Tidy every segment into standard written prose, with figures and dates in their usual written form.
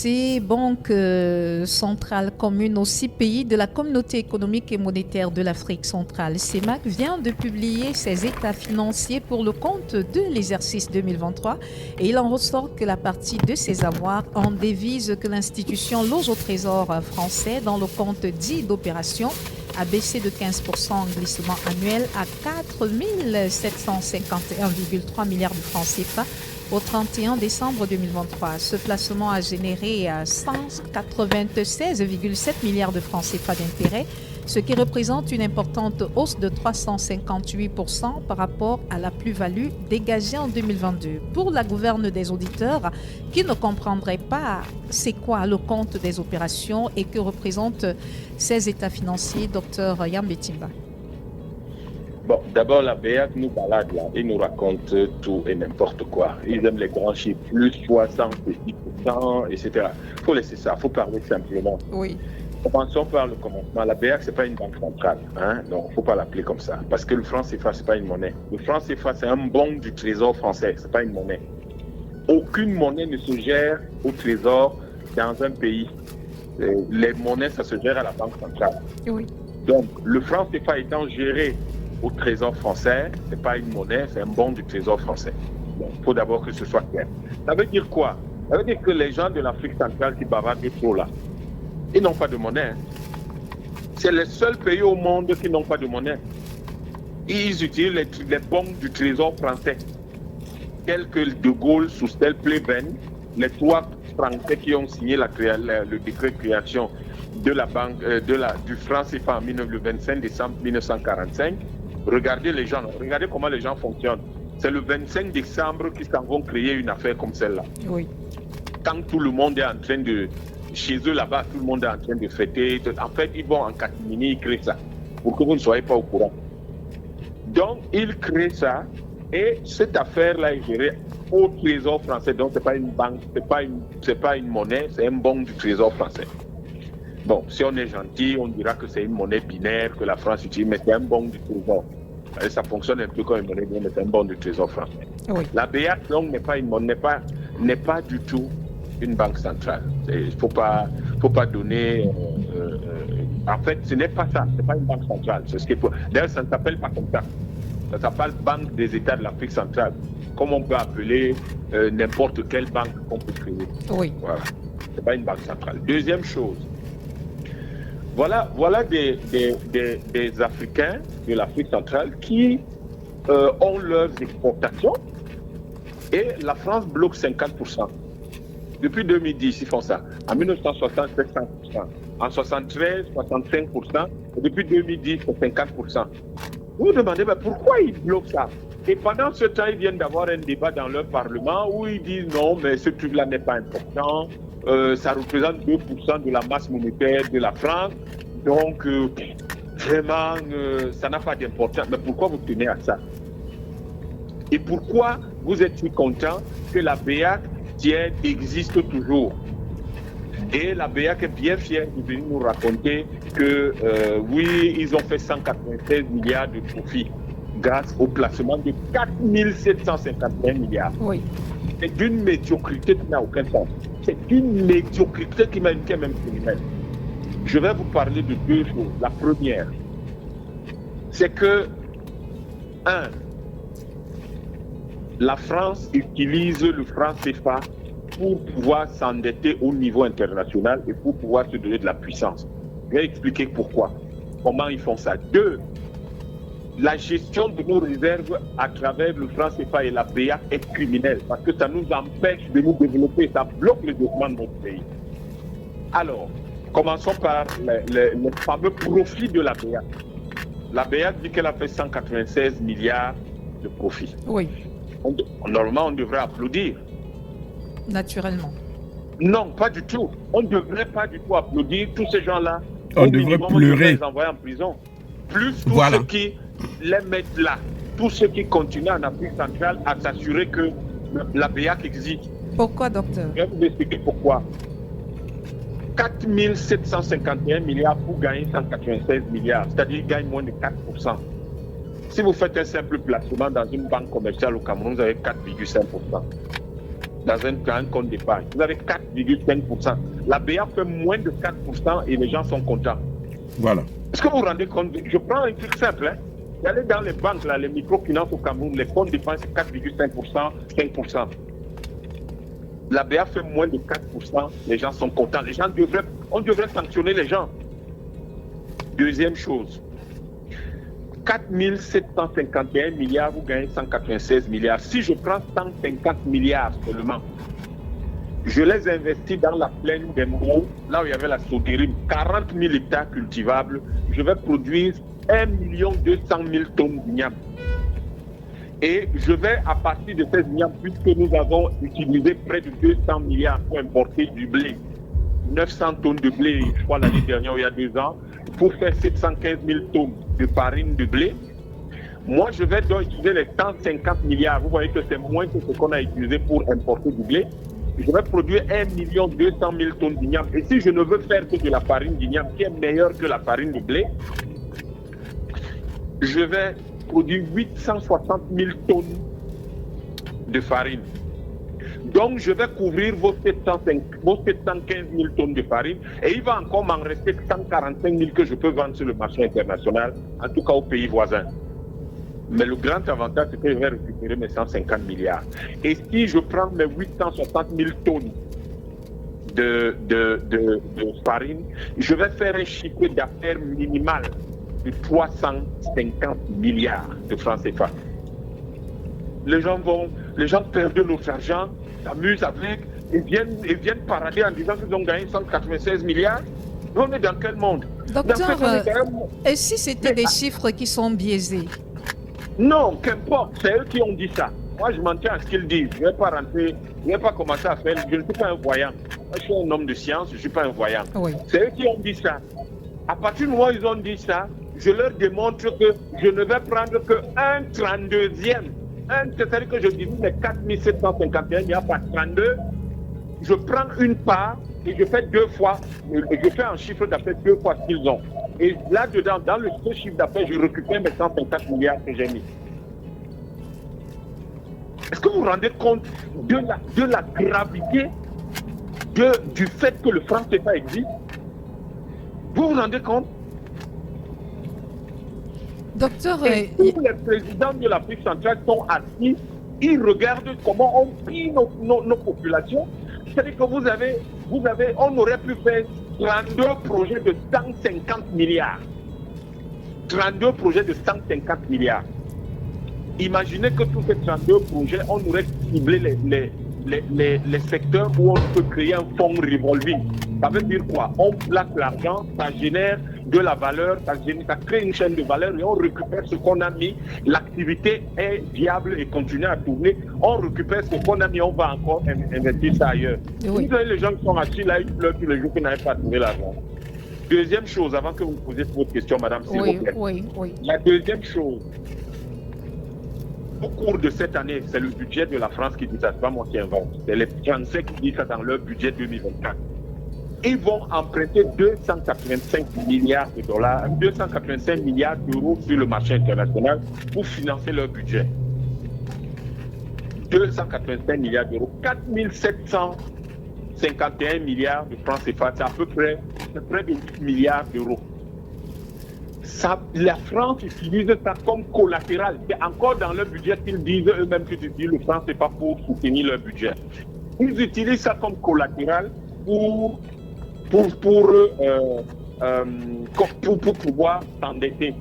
Ces banques centrales communes aux 6 pays de la Communauté économique et monétaire de l'Afrique centrale, CEMAC, vient de publier ses états financiers pour le compte de l'exercice 2023 et il en ressort que la partie de ses avoirs en devise que l'institution loge au Trésor français dans le compte dit d'opération a baissé de 15% en glissement annuel à 4 751,3 milliards de francs CFA au 31 décembre 2023. Ce placement a généré 196,7 milliards de francs CFA d'intérêts, ce qui représente une importante hausse de 358% par rapport à la plus-value dégagée en 2022. Pour la gouverne des auditeurs qui ne comprendraient pas c'est quoi le compte des opérations et que représentent ces états financiers, Dr Yambe Timba. Bon, d'abord, la BEAC nous balade là et nous raconte tout et n'importe quoi. Ils aiment les grands chiffres, plus 60, 10%, etc. Il faut laisser ça, il faut parler simplement. Oui. Commençons par le commencement. La BEAC, ce n'est pas une banque centrale. Donc, il ne faut pas l'appeler comme ça. Parce que le franc CFA, ce n'est pas une monnaie. Le franc CFA, c'est un bon du trésor français. Ce n'est pas une monnaie. Aucune monnaie ne se gère au trésor dans un pays. Les monnaies, ça se gère à la banque centrale. Oui. Donc, le franc CFA étant géré au trésor français, ce n'est pas une monnaie, c'est un bon du trésor français. Il faut d'abord que ce soit clair. Ça veut dire quoi? Ça veut dire que les gens de l'Afrique centrale qui bavardent trop là, ils n'ont pas de monnaie. C'est les seuls pays au monde qui n'ont pas de monnaie. Ils utilisent les bons du trésor français, tels que De Gaulle sous Stel Pleven, les 3 Français qui ont signé le décret de création de la banque, du franc CFA le 25 décembre 1945. Regardez les gens, regardez comment les gens fonctionnent. C'est le 25 décembre qu'ils s'en vont créer une affaire comme celle-là. Oui. Quand tout le monde est en train de... Chez eux là-bas, tout le monde est en train de fêter. En fait, ils vont en catimini, ils créent ça. Pour que vous ne soyez pas au courant. Donc, ils créent ça. Et cette affaire-là est gérée au Trésor français. Donc, ce n'est pas une banque, c'est pas une monnaie, c'est un bon du Trésor français. Bon, si on est gentil, on dira que c'est une monnaie binaire que la France utilise, mais c'est un bon du Trésor. Et ça fonctionne un peu comme une monnaie binaire, mais c'est un bon du Trésor français. Oui. La BEAC, donc, n'est pas une monnaie, n'est pas du tout une banque centrale. Il ne faut pas donner... en fait, ce n'est pas ça, ce n'est pas une banque centrale. C'est ce qu'il faut. D'ailleurs, ça ne s'appelle pas comme ça. Ça s'appelle Banque des États de l'Afrique centrale, comme on peut appeler n'importe quelle banque qu'on peut créer. Oui. Voilà. Ce n'est pas une banque centrale. Deuxième chose, voilà des Africains de l'Afrique centrale qui ont leurs exportations et la France bloque 50%. Depuis 2010, ils font ça. En 1960, c'est 100%. En 73, 65%. Et depuis 2010, c'est 50%. Vous vous demandez pourquoi ils bloquent ça? Et pendant ce temps, ils viennent d'avoir un débat dans leur parlement où ils disent non, mais ce truc-là n'est pas important. Ça représente 2% de la masse monétaire de la France. Donc, vraiment, ça n'a pas d'importance. Mais pourquoi vous tenez à ça? Et pourquoi vous êtes si content que la BEAC existe toujours? Et la BEAC est bien fière de venir nous raconter que oui, ils ont fait 196 milliards de profits grâce au placement de 4 751 milliards. Oui. C'est d'une médiocrité qui n'a aucun sens. C'est une médiocrité qui est même criminelle. Je vais vous parler de 2 choses. La première, c'est que, la France utilise le franc CFA pour pouvoir s'endetter au niveau international et pour pouvoir se donner de la puissance. Je vais expliquer pourquoi. Comment ils font ça. 2, la gestion de nos réserves à travers le franc CFA et la BEAC est criminelle parce que ça nous empêche de nous développer, ça bloque le développement de notre pays. Alors, commençons par les fameux profits de la BEAC. La BEAC dit qu'elle a fait 196 milliards de profits. Oui. Normalement, on devrait applaudir. Naturellement. Non, pas du tout. On ne devrait pas du tout applaudir tous ces gens-là. On devrait pleurer. On devrait les envoyer en prison. Plus tous ceux qui les mettent là, tous ceux qui continuent en Afrique centrale à s'assurer que la BEAC existe. Pourquoi, docteur? Je vais vous expliquer pourquoi. 4 751 milliards pour gagner 196 milliards, c'est-à-dire qu'ils gagnent moins de 4%. Si vous faites un simple placement dans une banque commerciale au Cameroun, vous avez 4,5%. dans un compte d'épargne. Vous avez 4,5%. La BA fait moins de 4% et les gens sont contents. Voilà. Est-ce que vous vous rendez compte? Je prends un truc simple. Allez dans les banques, là, les microfinances au Cameroun, les comptes d'épargne, c'est 4,5%, 5%. La BA fait moins de 4%, les gens sont contents. On devrait sanctionner les gens. Deuxième chose, 4 751 milliards, vous gagnez 196 milliards. Si je prends 150 milliards seulement, je les investis dans la plaine des Maux, là où il y avait la Soguérine, 40 000 hectares cultivables, je vais produire 1 200 000 tonnes d'igname. Et je vais, à partir de ces ignames, puisque nous avons utilisé près de 200 milliards pour importer du blé, 900 tonnes de blé, je crois l'année dernière, il y a 2 ans, pour faire 715 000 tonnes de farine de blé. Moi, je vais donc utiliser les 150 milliards. Vous voyez que c'est moins que ce qu'on a utilisé pour importer du blé. Je vais produire 1 200 000 tonnes d'igname. Et si je ne veux faire que de la farine d'igname, qui est meilleure que la farine de blé, je vais produire 860 000 tonnes de farine. Donc, je vais couvrir vos 715 000 tonnes de farine et il va encore m'en rester 145 000 que je peux vendre sur le marché international, en tout cas aux pays voisins. Mais le grand avantage, c'est que je vais récupérer mes 150 milliards. Et si je prends mes 860 000 tonnes de farine, je vais faire un chiffre d'affaires minimal de 350 milliards de francs CFA. Les gens perdent notre argent, s'amusent avec, et viennent parader en disant qu'ils ont gagné 196 milliards. On est dans quel monde? Docteur, et si c'était des chiffres qui sont biaisés? Non, qu'importe, c'est eux qui ont dit ça. Moi, je m'en tiens à ce qu'ils disent. Je ne vais pas rentrer, je ne vais pas commencer à faire. Je ne suis pas un voyant. Moi, je suis un homme de science, je ne suis pas un voyant. Oui. C'est eux qui ont dit ça. À partir du moment où ils ont dit ça, je leur démontre que je ne vais prendre qu'un 32e. C'est-à-dire que je divise mes 4 751 milliards par 32. Je prends une part et je fais 2 fois, je fais un chiffre d'affaires 2 fois ce qu'ils ont. Et là-dedans, dans ce chiffre d'affaires, je récupère mes 150 milliards que j'ai mis. Est-ce que vous vous rendez compte de la gravité du fait que le franc CFA existe? Vous vous rendez compte? Docteur, et tous les présidents de l'Afrique centrale sont assis, ils regardent comment on pille nos populations. C'est-à-dire que vous avez, on aurait pu faire 32 projets de 150 milliards. 32 projets de 150 milliards. Imaginez que tous ces 32 projets, on aurait ciblé les secteurs où on peut créer un fonds revolving. Ça veut dire quoi? On place l'argent, ça génère de la valeur, ça crée une chaîne de valeur et on récupère ce qu'on a mis. L'activité est viable et continue à tourner. On récupère ce qu'on a mis, on va encore investir ça ailleurs. Oui. Vous avez les gens qui sont assis là, ils pleurent tous les jours qui n'arrivent pas à trouver l'argent. Deuxième chose, avant que vous posiez votre question, madame, s'il vous plaît. Oui. La deuxième chose, au cours de cette année, c'est le budget de la France qui dit ça, c'est pas moi qui invente. C'est les Français qui disent ça dans leur budget 2024. Ils vont emprunter 285 milliards de dollars, 285 milliards d'euros sur le marché international pour financer leur budget. 285 milliards d'euros, 4 751 milliards de francs CFA, c'est à peu près de 8 milliards d'euros. La France utilise ça comme collatéral. C'est encore dans leur budget qu'ils disent eux-mêmes qu'ils utilisent le franc CFA pour soutenir leur budget. Ils utilisent ça comme collatéral pour pouvoir s'endetter.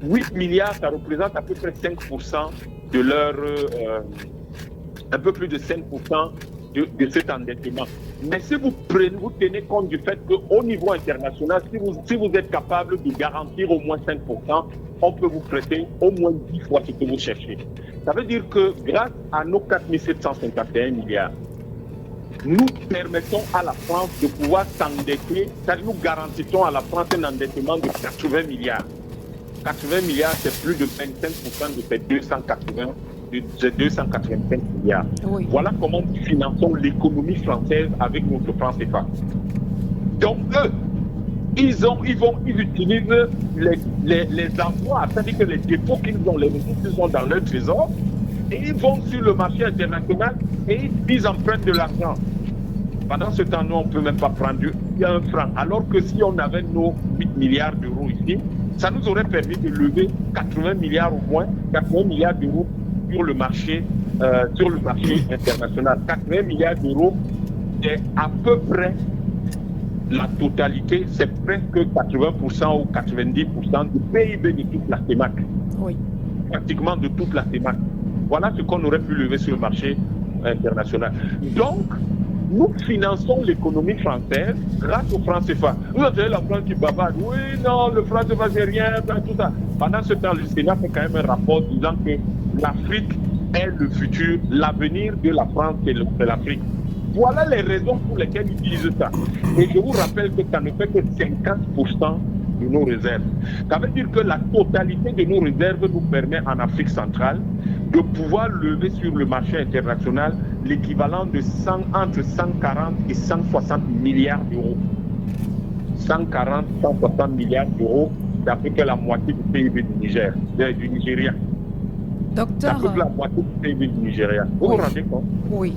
8 milliards, ça représente à peu près 5% de leur... un peu plus de 5% de cet endettement. Mais si vous tenez compte du fait qu'au niveau international, si vous êtes capable de garantir au moins 5%, on peut vous prêter au moins 10 fois ce que vous cherchez. Ça veut dire que grâce à nos 4 751 milliards, nous permettons à la France de pouvoir s'endetter, c'est-à-dire nous garantissons à la France un endettement de 80 milliards. 80 milliards, c'est plus de 25% de ces 285 milliards. Oui. Voilà comment nous finançons l'économie française avec notre franc CFA. Donc eux, ils utilisent les emplois, c'est-à-dire que les dépôts qu'ils ont, les ressources qu'ils ont dans leur trésor, Et ils vont sur le marché international et ils empruntent de l'argent. Pendant ce temps, nous, on ne peut même pas prendre un franc. Alors que si on avait nos 8 milliards d'euros ici, ça nous aurait permis de lever 80 milliards au moins, 80 milliards d'euros sur le marché international. 80 milliards d'euros, c'est à peu près la totalité, c'est presque 80% ou 90% du PIB de toute la CEMAC. Oui. Pratiquement de toute la CEMAC. Voilà ce qu'on aurait pu lever sur le marché international. Donc, nous finançons l'économie française grâce au franc CFA. Vous entendez la France qui bavarde. Oui, non, le franc CFA, c'est rien, tout ça. Pendant ce temps, le Sénat fait quand même un rapport disant que l'Afrique est le futur, l'avenir de la France et de l'Afrique. Voilà les raisons pour lesquelles ils disent ça. Et je vous rappelle que ça ne fait que 50% de nos réserves. Ça veut dire que la totalité de nos réserves nous permet en Afrique centrale de pouvoir lever sur le marché international l'équivalent de entre 140 et 160 milliards d'euros. 140, 160 milliards d'euros, c'est à peu près la moitié du PIB du Nigeria. Docteur, c'est à peu près la moitié du PIB du Nigeria. Vous vous rendez compte? Oui.